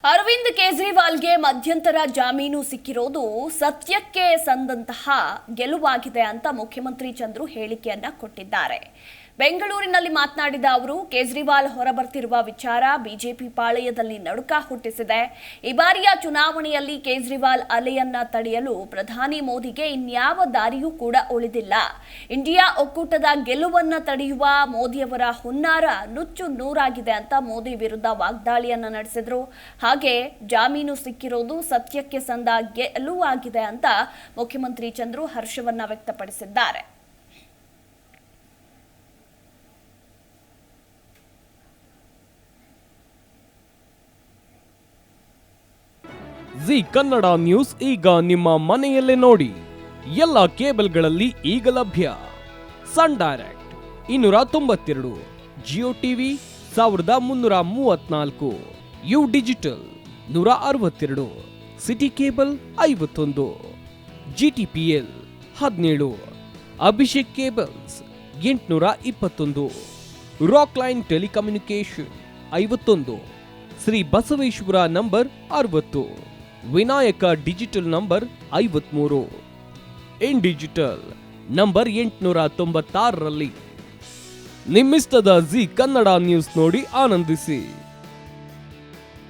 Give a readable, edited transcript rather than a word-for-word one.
ಅರವಿಂದ್ ಕೇಜ್ರಿವಾಲ್ಗೆ ಮಧ್ಯಂತರ ಜಾಮೀನು ಸಿಕ್ಕಿರೋದು ಸತ್ಯಕ್ಕೆ ಸಂದಂತಹ ಗೆಲುವಾಗಿದೆ ಅಂತ ಮುಖ್ಯಮಂತ್ರಿ ಚಂದ್ರು ಹೇಳಿಕೆಯನ್ನ ಕೊಟ್ಟಿದ್ದಾರೆ. ಬೆಂಗಳೂರಿನಲ್ಲಿ ಮಾತನಾಡಿದ ಅವರು, ಕೇಜ್ರಿವಾಲ್ ಹೊರಬರ್ತಿರುವ ವಿಚಾರ ಬಿಜೆಪಿ ಪಾಳೆಯದಲ್ಲಿ ನಡುಕ ಹುಟ್ಟಿಸಿದೆ. ಈ ಬಾರಿಯ ಚುನಾವಣೆಯಲ್ಲಿ ಕೇಜ್ರಿವಾಲ್ ಅಲೆಯನ್ನ ತಡೆಯಲು ಪ್ರಧಾನಿ ಮೋದಿಗೆ ಇನ್ಯಾವ ದಾರಿಯೂ ಕೂಡ ಉಳಿದಿಲ್ಲ. ಇಂಡಿಯಾ ಒಕ್ಕೂಟದ ಗೆಲುವನ್ನ ತಡೆಯುವ ಮೋದಿಯವರ ಹುನ್ನಾರ ನುಚ್ಚು ನೂರಾಗಿದೆ ಅಂತ ಮೋದಿ ವಿರುದ್ಧ ವಾಗ್ದಾಳಿಯನ್ನ ನಡೆಸಿದ್ರು. ಹಾಗೆ ಜಾಮೀನು ಸಿಕ್ಕಿರೋದು ಸತ್ಯಕ್ಕೆ ಸಂದ ಗೆಲುವಾಗಿದೆ ಅಂತ ಮುಖ್ಯಮಂತ್ರಿ ಚಂದ್ರು ಹರ್ಷವನ್ನ ವ್ಯಕ್ತಪಡಿಸಿದ್ದಾರೆ. ಜಿ ಕನ್ನಡ ನ್ಯೂಸ್ ಈಗ ನಿಮ್ಮ ಮನೆಯಲ್ಲೇ ನೋಡಿ. ಎಲ್ಲ ಕೇಬಲ್ಗಳಲ್ಲಿ ಈಗ ಲಭ್ಯ. Sun Direct 292, Jio TV 1334, U digital 162, city cable 51, GTPL 17, Abhishek cables 821, rock line telecommunication 51, Shri Basaveshwara number 60, Vinayaka digital number 53, in digital number 896ರಲ್ಲಿ ನಿಮ್ಮಿಸ್ತದ ಜಿ ಕನ್ನಡ ನ್ಯೂಸ್ ನೋಡಿ ಆನಂದಿಸಿ.